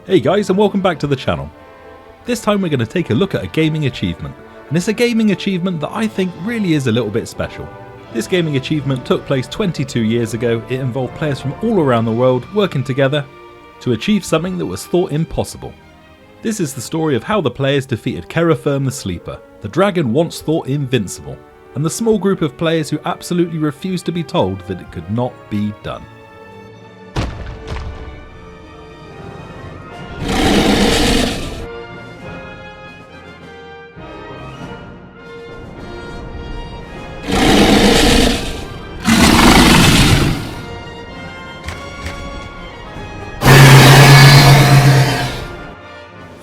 Hey guys, and welcome back to the channel. This time we're going to take a look at a gaming achievement, and it's a gaming achievement that I think really is a little bit special. This gaming achievement took place 22 years ago. It involved players from all around the world working together to achieve something that was thought impossible. This is the story of how the players defeated Kerafyrm the Sleeper, the dragon once thought invincible, and the small group of players who absolutely refused to be told that it could not be done.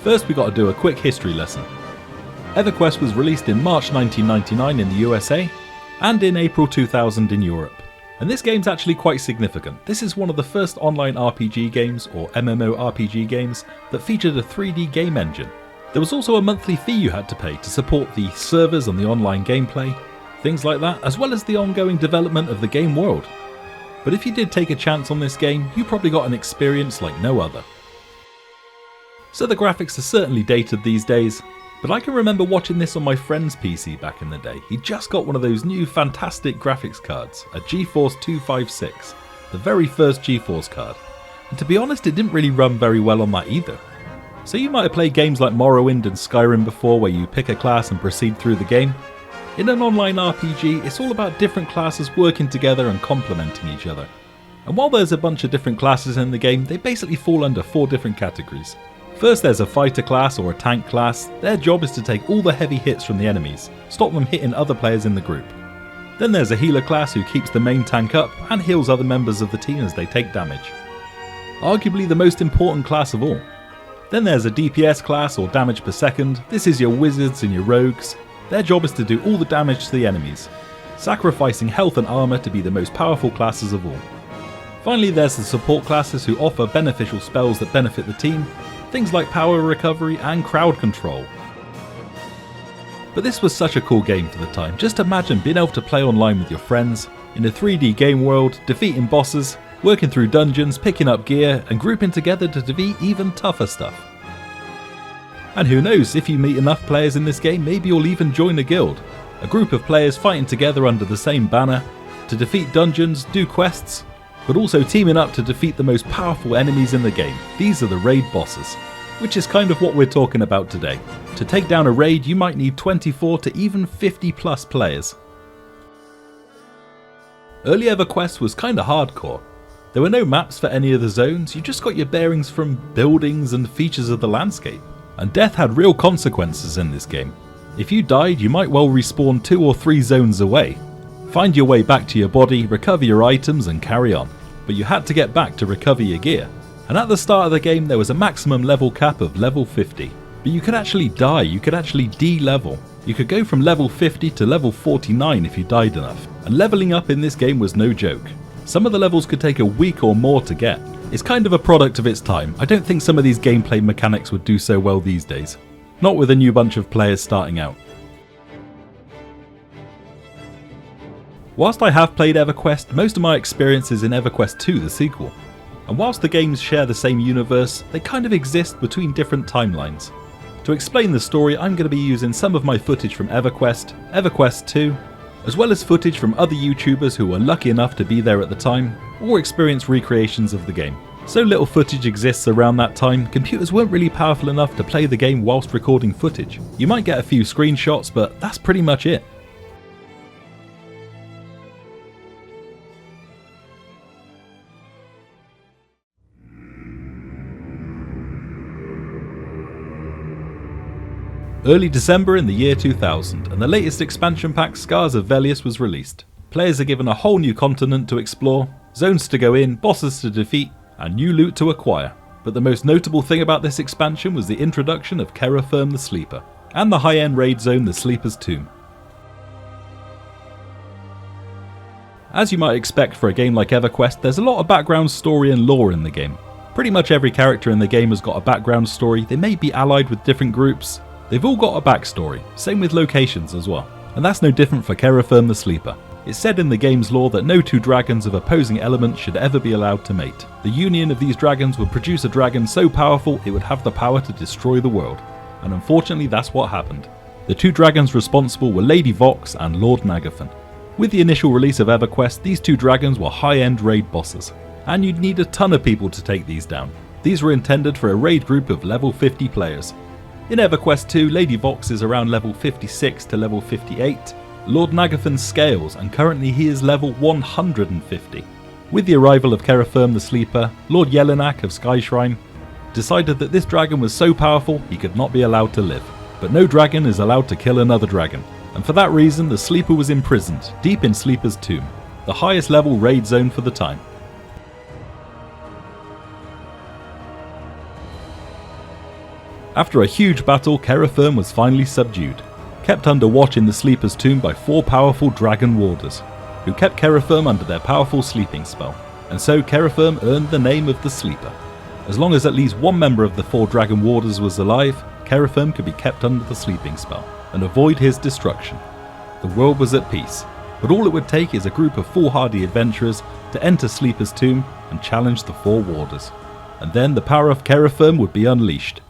First, we got to do a quick history lesson. EverQuest was released in March 1999 in the USA and in April 2000 in Europe. And this game's actually quite significant. This is one of the first online RPG games, or MMORPG games, that featured a 3D game engine. There was also a monthly fee you had to pay to support the servers and the online gameplay, things like that, as well as the ongoing development of the game world. But if you did take a chance on this game, you probably got an experience like no other. So the graphics are certainly dated these days, but I can remember watching this on my friend's PC back in the day. He just got one of those new fantastic graphics cards, a GeForce 256, the very first GeForce card. And to be honest, it didn't really run very well on that either. So you might have played games like Morrowind and Skyrim before, where you pick a class and proceed through the game. In an online RPG, it's all about different classes working together and complementing each other. And while there's a bunch of different classes in the game, they basically fall under 4 different categories. First, there's a fighter class or a tank class. Their job is to take all the heavy hits from the enemies, stop them hitting other players in the group. Then there's a healer class who keeps the main tank up and heals other members of the team as they take damage. Arguably the most important class of all. Then there's a DPS class or damage per second. This is your wizards and your rogues. Their job is to do all the damage to the enemies, sacrificing health and armor to be the most powerful classes of all. Finally, there's the support classes who offer beneficial spells that benefit the team, things like power recovery and crowd control. But this was such a cool game for the time. Just imagine being able to play online with your friends, in a 3D game world, defeating bosses, working through dungeons, picking up gear, and grouping together to defeat even tougher stuff. And who knows, if you meet enough players in this game, maybe you'll even join a guild. A group of players fighting together under the same banner, to defeat dungeons, do quests, but also teaming up to defeat the most powerful enemies in the game. These are the raid bosses, which is kind of what we're talking about today. To take down a raid, you might need 24 to even 50 plus players. Early EverQuest was kinda hardcore. There were no maps for any of the zones, you just got your bearings from buildings and features of the landscape. And death had real consequences in this game. If you died, you might well respawn 2 or 3 zones away. Find your way back to your body, recover your items and carry on. But you had to get back to recover your gear. And at the start of the game there was a maximum level cap of level 50. But you could actually die, you could actually de-level. You could go from level 50 to level 49 if you died enough. And leveling up in this game was no joke. Some of the levels could take a week or more to get. It's kind of a product of its time. I don't think some of these gameplay mechanics would do so well these days. Not with a new bunch of players starting out. Whilst I have played EverQuest, most of my experience is in EverQuest 2, the sequel. And whilst the games share the same universe, they kind of exist between different timelines. To explain the story, I'm going to be using some of my footage from EverQuest, EverQuest 2, as well as footage from other YouTubers who were lucky enough to be there at the time, or experience recreations of the game. So little footage exists around that time, computers weren't really powerful enough to play the game whilst recording footage. You might get a few screenshots, but that's pretty much it. Early December in the year 2000, and the latest expansion pack, Scars of Velius, was released. Players are given a whole new continent to explore, zones to go in, bosses to defeat, and new loot to acquire. But the most notable thing about this expansion was the introduction of Kerafyrm the Sleeper, and the high-end raid zone, the Sleeper's Tomb. As you might expect for a game like EverQuest, there's a lot of background story and lore in the game. Pretty much every character in the game has got a background story. They may be allied with different groups. They've all got a backstory, same with locations as well. And that's no different for Kerafyrm the Sleeper. It's said in the game's lore that no two dragons of opposing elements should ever be allowed to mate. The union of these dragons would produce a dragon so powerful it would have the power to destroy the world. And unfortunately that's what happened. The two dragons responsible were Lady Vox and Lord Nagathon. With the initial release of EverQuest, these two dragons were high-end raid bosses, and you'd need a ton of people to take these down. These were intended for a raid group of level 50 players. In EverQuest 2, Lady Vox is around level 56 to level 58, Lord Nagathon scales, and currently he is level 150. With the arrival of Kerafyrm the Sleeper, Lord Yelinak of Skyshrine decided that this dragon was so powerful he could not be allowed to live. But no dragon is allowed to kill another dragon, and for that reason the Sleeper was imprisoned deep in Sleeper's Tomb, the highest level raid zone for the time. After a huge battle, Kerafyrm was finally subdued, kept under watch in the Sleeper's Tomb by 4 powerful dragon warders, who kept Kerafyrm under their powerful sleeping spell, and so Kerafyrm earned the name of the Sleeper. As long as at least one member of the 4 dragon warders was alive, Kerafyrm could be kept under the sleeping spell, and avoid his destruction. The world was at peace, but all it would take is a group of foolhardy adventurers to enter Sleeper's Tomb and challenge the 4 warders, and then the power of Kerafyrm would be unleashed.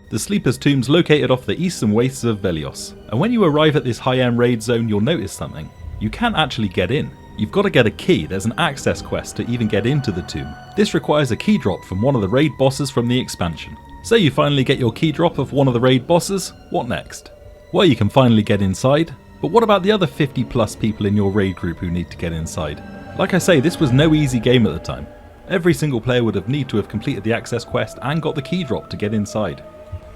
The Sleeper's Tomb's located off the eastern wastes of Velios, and when you arrive at this high-end raid zone you'll notice something. You can't actually get in. You've got to get a key. There's an access quest to even get into the tomb. This requires a key drop from one of the raid bosses from the expansion. So you finally get your key drop of one of the raid bosses, what next? Well, you can finally get inside, but what about the other 50 plus people in your raid group who need to get inside? Like I say, this was no easy game at the time. Every single player would have need to have completed the access quest and got the key drop to get inside.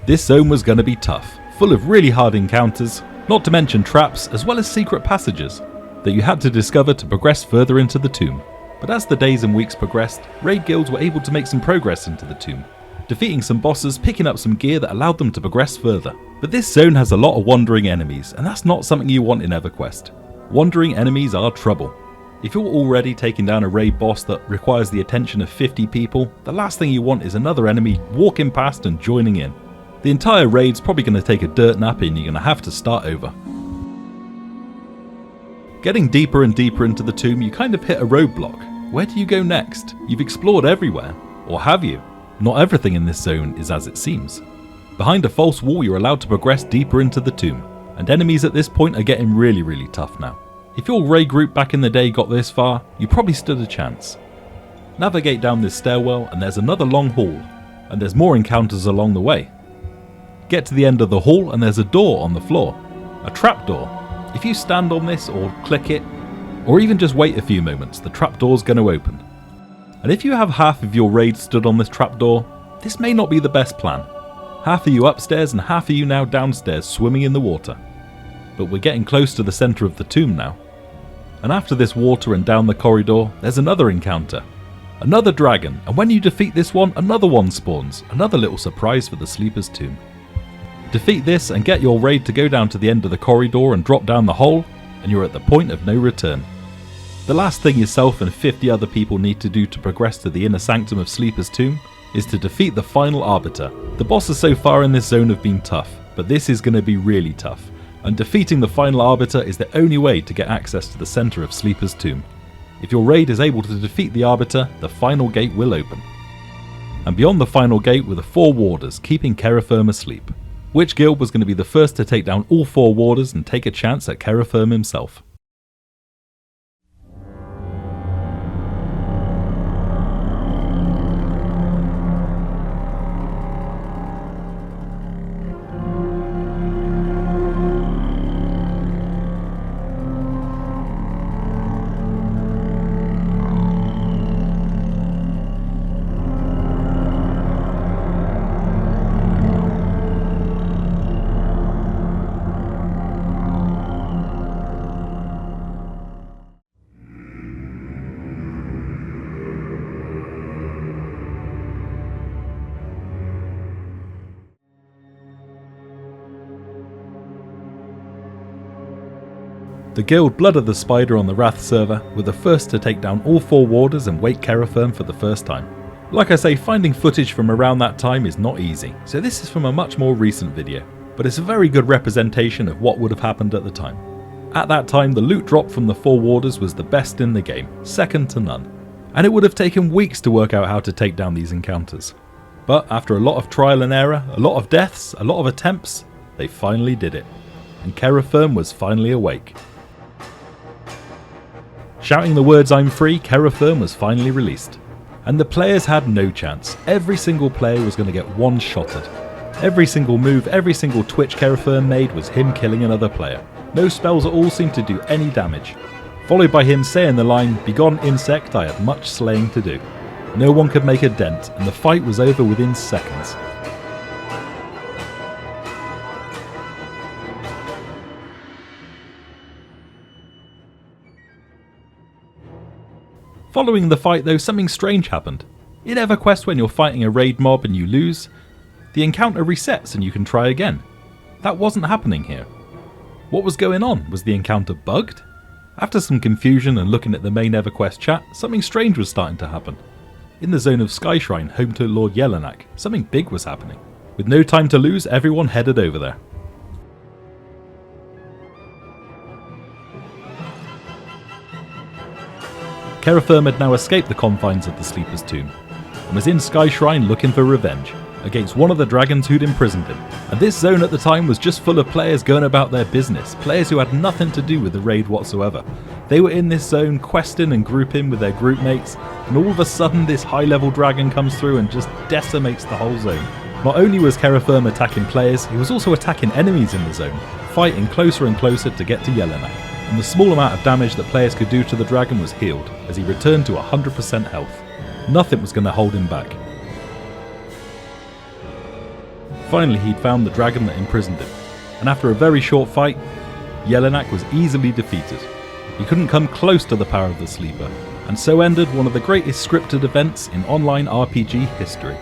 This zone was going to be tough, full of really hard encounters, not to mention traps as well as secret passages that you had to discover to progress further into the tomb. But as the days and weeks progressed, raid guilds were able to make some progress into the tomb, defeating some bosses, picking up some gear that allowed them to progress further. But this zone has a lot of wandering enemies, and that's not something you want in EverQuest. Wandering enemies are trouble. If you're already taking down a raid boss that requires the attention of 50 people, the last thing you want is another enemy walking past and joining in. The entire raid's probably going to take a dirt nap and you're going to have to start over. Getting deeper and deeper into the tomb, you kind of hit a roadblock. Where do you go next? You've explored everywhere. Or have you? Not everything in this zone is as it seems. Behind a false wall you're allowed to progress deeper into the tomb, and enemies at this point are getting really tough now. If your raid group back in the day got this far, you probably stood a chance. Navigate down this stairwell and there's another long hall, and there's more encounters along the way. Get to the end of the hall and there's a door on the floor, a trapdoor. If you stand on this or click it, or even just wait a few moments, the trapdoor's going to open. And if you have half of your raid stood on this trapdoor, this may not be the best plan. Half of you upstairs and half of you now downstairs swimming in the water. But we're getting close to the centre of the tomb now. And after this water and down the corridor, there's another encounter. Another dragon, and when you defeat this one, another one spawns. Another little surprise for the Sleeper's Tomb. Defeat this and get your raid to go down to the end of the corridor and drop down the hole, and you're at the point of no return. The last thing yourself and 50 other people need to do to progress to the inner sanctum of Sleeper's Tomb is to defeat the final Arbiter. The bosses so far in this zone have been tough, but this is going to be really tough, and defeating the final Arbiter is the only way to get access to the centre of Sleeper's Tomb. If your raid is able to defeat the Arbiter, the final gate will open. And beyond the final gate were the 4 warders keeping Kerafyrm asleep. Which guild was going to be the first to take down all 4 warders and take a chance at Kerafyrm himself? The guild Blood of the Spider on the Wrath server were the first to take down all 4 warders and wake Kerafyrm for the first time. Like I say, finding footage from around that time is not easy, so this is from a much more recent video, but it's a very good representation of what would have happened at the time. At that time, the loot drop from the 4 warders was the best in the game, second to none, and it would have taken weeks to work out how to take down these encounters. But after a lot of trial and error, a lot of deaths, a lot of attempts, they finally did it, and Kerafyrm was finally awake. Shouting the words "I'm free," Kerafyrm was finally released, and the players had no chance. Every single player was going to get one-shotted. Every single move, every single twitch Kerafyrm made was him killing another player. No spells at all seemed to do any damage, followed by him saying the line, "Begone insect, I have much slaying to do." No one could make a dent, and the fight was over within seconds. Following the fight though, something strange happened. In EverQuest, when you're fighting a raid mob and you lose, the encounter resets and you can try again. That wasn't happening here. What was going on? Was the encounter bugged? After some confusion and looking at the main EverQuest chat, something strange was starting to happen. In the zone of Skyshrine, home to Lord Yelinak, something big was happening. With no time to lose, everyone headed over there. Kerafyrm had now escaped the confines of the Sleeper's tomb, and was in Skyshrine looking for revenge, against one of the dragons who'd imprisoned him. And this zone at the time was just full of players going about their business, players who had nothing to do with the raid whatsoever. They were in this zone questing and grouping with their group mates, and all of a sudden this high level dragon comes through and just decimates the whole zone. Not only was Kerafyrm attacking players, he was also attacking enemies in the zone, fighting closer and closer to get to Yelinak. And the small amount of damage that players could do to the dragon was healed, as he returned to 100% health. Nothing was going to hold him back. Finally he'd found the dragon that imprisoned him, and after a very short fight, Yelinak was easily defeated. He couldn't come close to the power of the Sleeper, and so ended one of the greatest scripted events in online RPG history.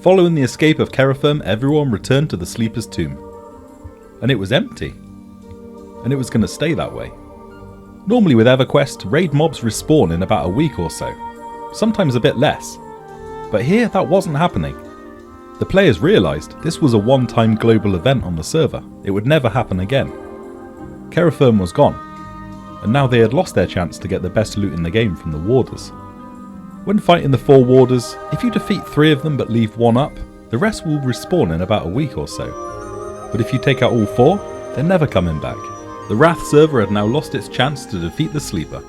Following the escape of Kerafyrm, everyone returned to the Sleeper's tomb. And it was empty. And it was going to stay that way. Normally with EverQuest, raid mobs respawn in about a week or so. Sometimes a bit less. But here that wasn't happening. The players realised this was a one-time global event on the server. It would never happen again. Kerafyrm was gone. And now they had lost their chance to get the best loot in the game from the warders. When fighting the 4 warders, if you defeat 3 of them but leave 1 up, the rest will respawn in about a week or so. But if you take out all 4, they're never coming back. The Wrath server had now lost its chance to defeat the Sleeper.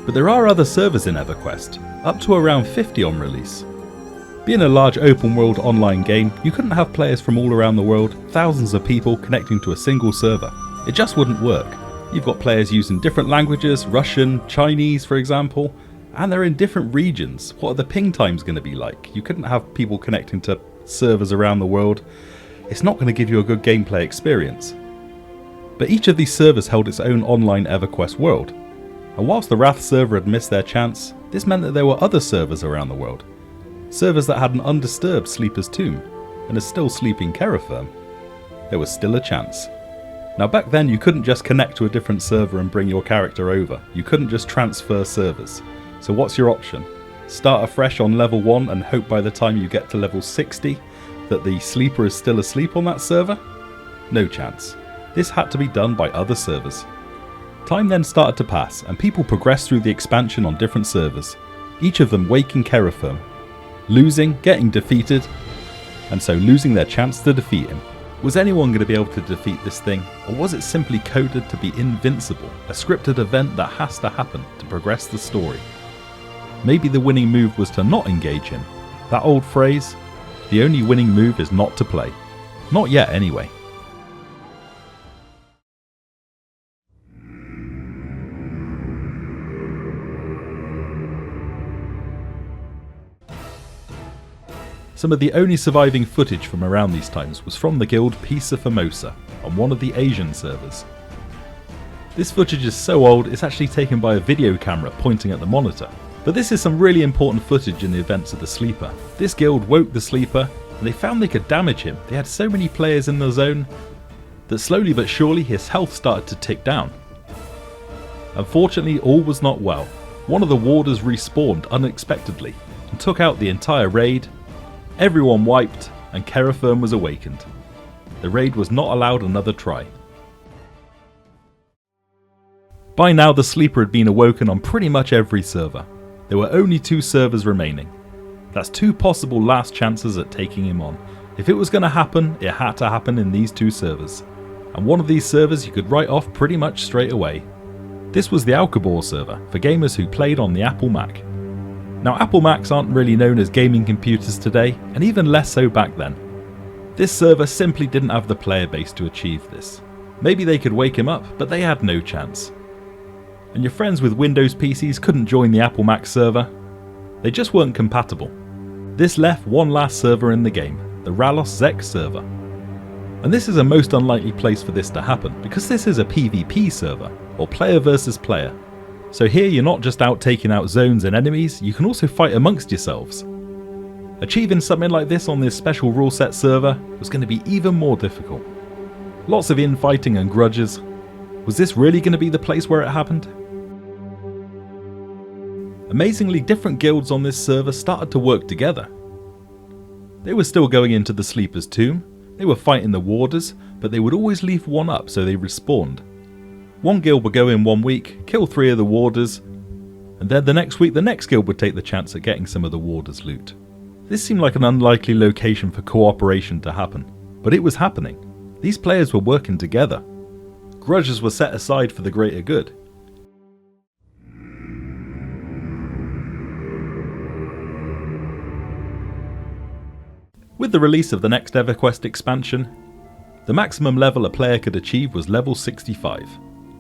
But there are other servers in EverQuest, up to around 50 on release. Being a large open world online game, you couldn't have players from all around the world, thousands of people connecting to a single server. It just wouldn't work. You've got players using different languages, Russian, Chinese for example, and they're in different regions. What are the ping times going to be like? You couldn't have people connecting to servers around the world. It's not going to give you a good gameplay experience. But each of these servers held its own online EverQuest world. And whilst the Wrath server had missed their chance, this meant that there were other servers around the world. Servers that had an undisturbed Sleeper's tomb, and a still sleeping Kerafyrm. There was still a chance. Now back then you couldn't just connect to a different server and bring your character over. You couldn't just transfer servers. So what's your option? Start afresh on level 1 and hope by the time you get to level 60 that the Sleeper is still asleep on that server? No chance. This had to be done by other servers. Time then started to pass and people progressed through the expansion on different servers, each of them waking Kerafyrm, losing, getting defeated, and so losing their chance to defeat him. Was anyone going to be able to defeat this thing, or was it simply coded to be invincible, a scripted event that has to happen to progress the story? Maybe the winning move was to not engage him. That old phrase, the only winning move is not to play. Not yet anyway. Some of the only surviving footage from around these times was from the guild Piece of Formasa on one of the Asian servers. This footage is so old it's actually taken by a video camera pointing at the monitor. But this is some really important footage in the events of the Sleeper. This guild woke the Sleeper and they found they could damage him. They had so many players in the zone that slowly but surely his health started to tick down. Unfortunately, all was not well. One of the warders respawned unexpectedly and took out the entire raid. Everyone wiped and Kerafyrm was awakened. The raid was not allowed another try. By now the Sleeper had been awoken on pretty much every server. There were only 2 servers remaining. That's 2 possible last chances at taking him on. If it was going to happen, it had to happen in these 2 servers. And one of these servers you could write off pretty much straight away. This was the Oakw server, for gamers who played on the Apple Mac. Now Apple Macs aren't really known as gaming computers today, and even less so back then. This server simply didn't have the player base to achieve this. Maybe they could wake him up, but they had no chance. And your friends with Windows PCs couldn't join the Apple Mac server. They just weren't compatible. This left one last server in the game, the Ragefire server. And this is a most unlikely place for this to happen, because this is a PvP server, or player versus player. So here you're not just out taking out zones and enemies, you can also fight amongst yourselves. Achieving something like this on this special rule set server was going to be even more difficult. Lots of infighting and grudges. Was this really going to be the place where it happened? Amazingly, different guilds on this server started to work together. They were still going into the Sleeper's tomb, they were fighting the warders, but they would always leave one up so they respawned. One guild would go in one week, kill 3 of the warders, and then the next week the next guild would take the chance at getting some of the warders' loot. This seemed like an unlikely location for cooperation to happen, but it was happening. These players were working together. Grudges were set aside for the greater good. With the release of the next EverQuest expansion, the maximum level a player could achieve was level 65.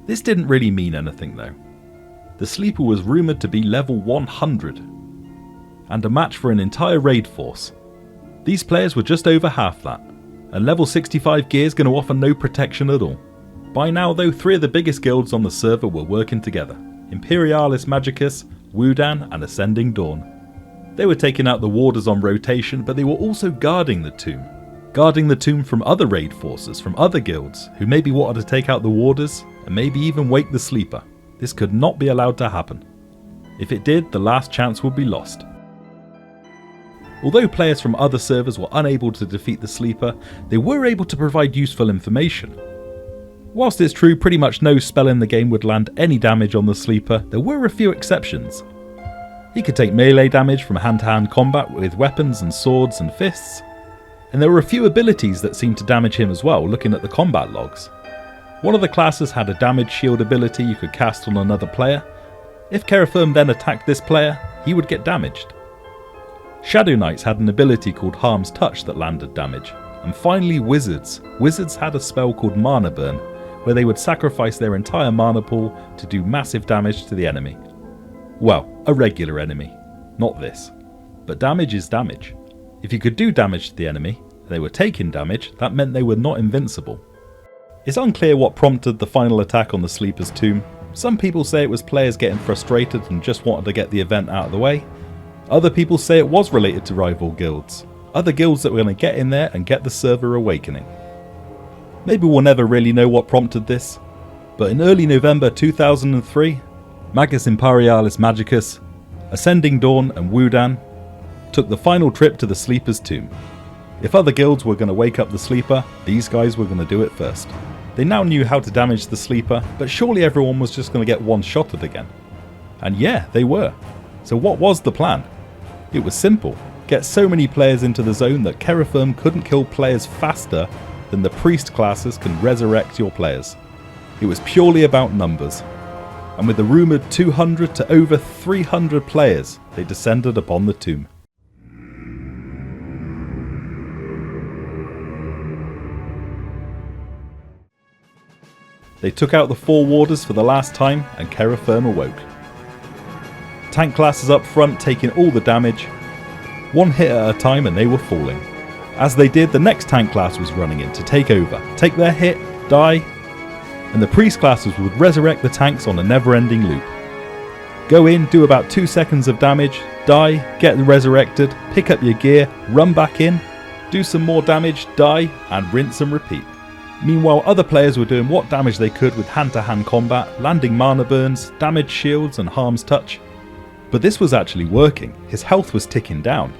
This didn't really mean anything though. The Sleeper was rumoured to be level 100, and a match for an entire raid force. These players were just over half that, and level 65 gear is going to offer no protection at all. By now though, 3 of the biggest guilds on the server were working together: Imperialis Magicus, Wudan and Ascending Dawn. They were taking out the warders on rotation, but they were also guarding the tomb. Guarding the tomb from other raid forces, from other guilds, who maybe wanted to take out the warders, and maybe even wake the Sleeper. This could not be allowed to happen. If it did, the last chance would be lost. Although players from other servers were unable to defeat the Sleeper, they were able to provide useful information. Whilst it's true pretty much no spell in the game would land any damage on the Sleeper, there were a few exceptions. He could take melee damage from hand-to-hand combat with weapons and swords and fists, and there were a few abilities that seemed to damage him as well, looking at the combat logs. One of the classes had a damage shield ability you could cast on another player. If Kerafyrm then attacked this player, he would get damaged. Shadow Knights had an ability called Harm's Touch that landed damage. And finally Wizards. Wizards had a spell called Mana Burn, where they would sacrifice their entire mana pool to do massive damage to the enemy. Well, a regular enemy, not this. But damage is damage. If you could do damage to the enemy, and they were taking damage, that meant they were not invincible. It's unclear what prompted the final attack on the Sleeper's tomb. Some people say it was players getting frustrated and just wanted to get the event out of the way. Other people say it was related to rival guilds. Other guilds that were going to get in there and get the server awakening. Maybe we'll never really know what prompted this, but in early November 2003, Magus Imperialis Magicus, Ascending Dawn and Wudan took the final trip to the Sleeper's tomb. If other guilds were going to wake up the Sleeper, these guys were going to do it first. They now knew how to damage the Sleeper, but surely everyone was just going to get one-shotted again. And yeah, they were. So what was the plan? It was simple. Get so many players into the zone that Kerafyrm couldn't kill players faster than the priest classes can resurrect your players. It was purely about numbers. And with the rumoured 200 to over 300 players, they descended upon the tomb. They took out the 4 warders for the last time, and Kerafyrm awoke. Tank classes up front taking all the damage. one hit at a time and they were falling. As they did, the next tank class was running in to take over, take their hit, die, and the priest classes would resurrect the tanks on a never-ending loop. Go in, do about 2 seconds of damage, die, get resurrected, pick up your gear, run back in, do some more damage, die, and rinse and repeat. Meanwhile, other players were doing what damage they could with hand-to-hand combat, landing mana burns, damage shields and harm's touch. But this was actually working. His health was ticking down,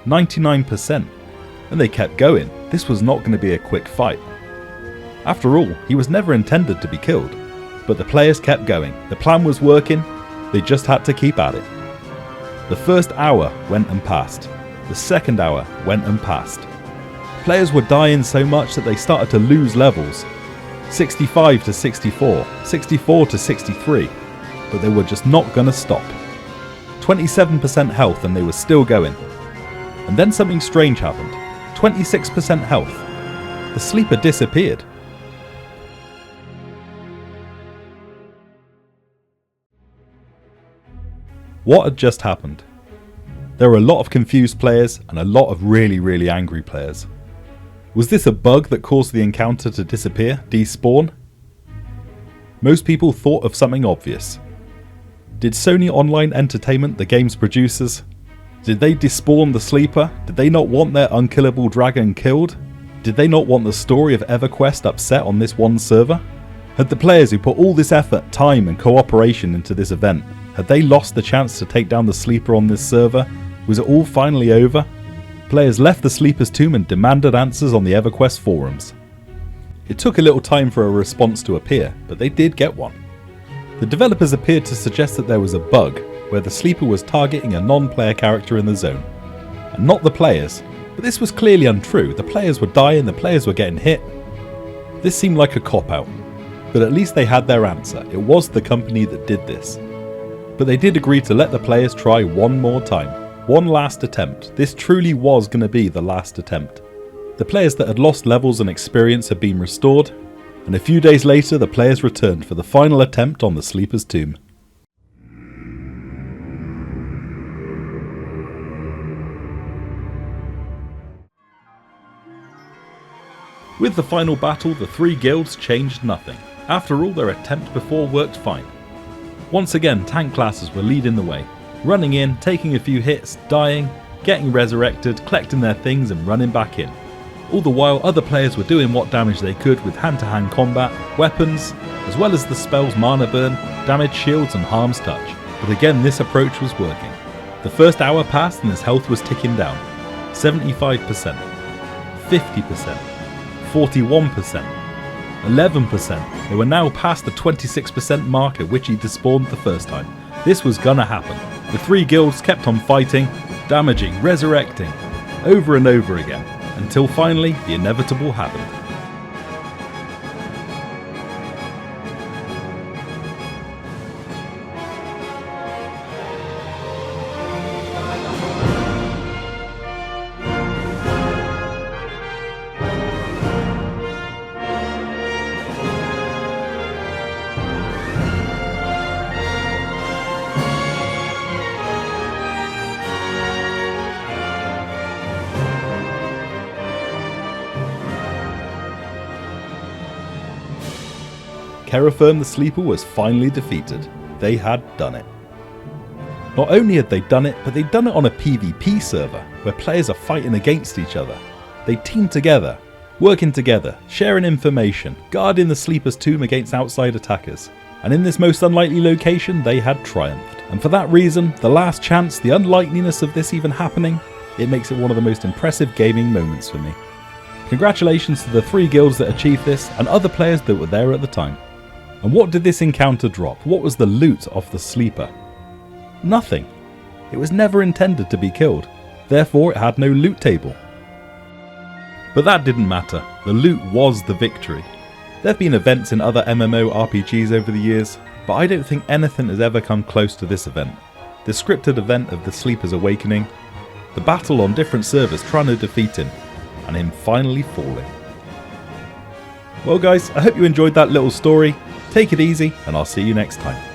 99%, and they kept going. This was not going to be a quick fight. After all, he was never intended to be killed, but the players kept going. The plan was working, they just had to keep at it. The first hour went and passed. The second hour went and passed. Players were dying so much that they started to lose levels. 65 to 64, 64 to 63, but they were just not going to stop. 27% health and they were still going. And then something strange happened. 26% health. The sleeper disappeared. What had just happened? There were a lot of confused players and a lot of really angry players. Was this a bug that caused the encounter to disappear, despawn? Most people thought of something obvious. Did Sony Online Entertainment, the game's producers, did they despawn the sleeper? Did they not want their unkillable dragon killed? Did they not want the story of EverQuest upset on this one server? Had the players who put all this effort, time and cooperation into this event, had they lost the chance to take down the sleeper on this server? Was it all finally over? Players left the sleeper's tomb and demanded answers on the EverQuest forums. It took a little time for a response to appear, but they did get one. The developers appeared to suggest that there was a bug where the sleeper was targeting a non-player character in the zone, and not the players, but this was clearly untrue. The players were dying, the players were getting hit. This seemed like a cop-out, but at least they had their answer. It was the company that did this. But they did agree to let the players try one more time. One last attempt. This truly was going to be the last attempt. The players that had lost levels and experience had been restored, and a few days later the players returned for the final attempt on the sleeper's tomb. With the final battle, the three guilds changed nothing. After all, their attempt before worked fine. Once again, tank classes were leading the way, running in, taking a few hits, dying, getting resurrected, collecting their things and running back in. All the while, other players were doing what damage they could with hand-to-hand combat, weapons, as well as the spells Mana Burn, damage shields and harm's touch. But again, this approach was working. The first hour passed and his health was ticking down. 75%, 50%, 41%. 11%. They were now past the 26% mark at which he despawned the first time. This was gonna happen. The three guilds kept on fighting, damaging, resurrecting, over and over again, until finally the inevitable happened. Kerafyrm the Sleeper was finally defeated. They had done it. Not only had they done it, but they'd done it on a PvP server, where players are fighting against each other. They teamed together, working together, sharing information, guarding the Sleeper's tomb against outside attackers. And in this most unlikely location, they had triumphed. And for that reason, the last chance, the unlikeliness of this even happening, it makes it one of the most impressive gaming moments for me. Congratulations to the three guilds that achieved this, and other players that were there at the time. And what did this encounter drop? What was the loot of the Sleeper? Nothing. It was never intended to be killed. Therefore, it had no loot table. But that didn't matter. The loot was the victory. There have been events in other MMORPGs over the years, but I don't think anything has ever come close to this event. The scripted event of the Sleeper's awakening, the battle on different servers trying to defeat him, and him finally falling. Well guys, I hope you enjoyed that little story. Take it easy, and I'll see you next time.